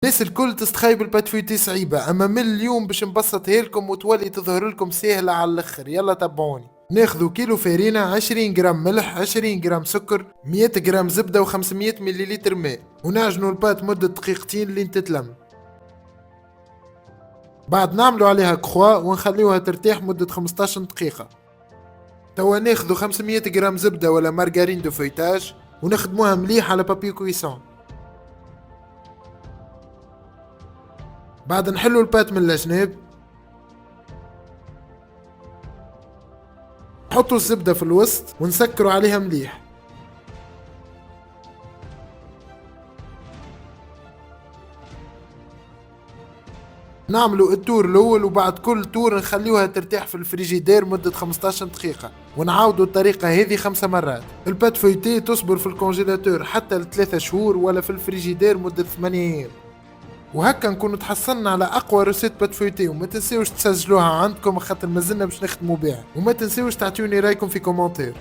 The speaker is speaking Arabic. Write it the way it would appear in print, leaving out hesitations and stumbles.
الناس الكل تستخيب البات فويتي صعيبة، اما من اليوم باش نبسطها لكم وتولي تظهر لكم سهلة على الاخر. يلا تابعوني. ناخذوا كيلو فارينة، 20 جرام ملح، 20 جرام سكر، 100 جرام زبدة و500 مليلتر ماء، ونعجنوا البات مدة دقيقتين لين تتلم. بعد نعملوا عليها كخوا ونخليوها ترتاح مدة 15 دقيقة. توا ناخذوا 500 جرام زبدة ولا مارغارين دو فويتاج ونخدموها مليح على بابي كويسون. بعد نحلوا البات من الجناب، نحطوا الزبدة في الوسط ونسكروا عليها مليح. نعملوا التور الاول وبعد كل تور نخليوها ترتاح في الفريجيدير مدة 15 دقيقة، ونعاودوا الطريقة هذه 5 مرات. البات فويتي تصبر في الكونجيلاتور حتى ل3 شهور ولا في الفريجيدير مدة 8 ايام. وهكا نكونوا تحصلنا على اقوى روسيت بات فويتي، وما تنسيوش تسجلوها عندكم خاطر مازلنا باش نخدموا بها، وما تنسيوش تعطيوني رايكم في كومنتير.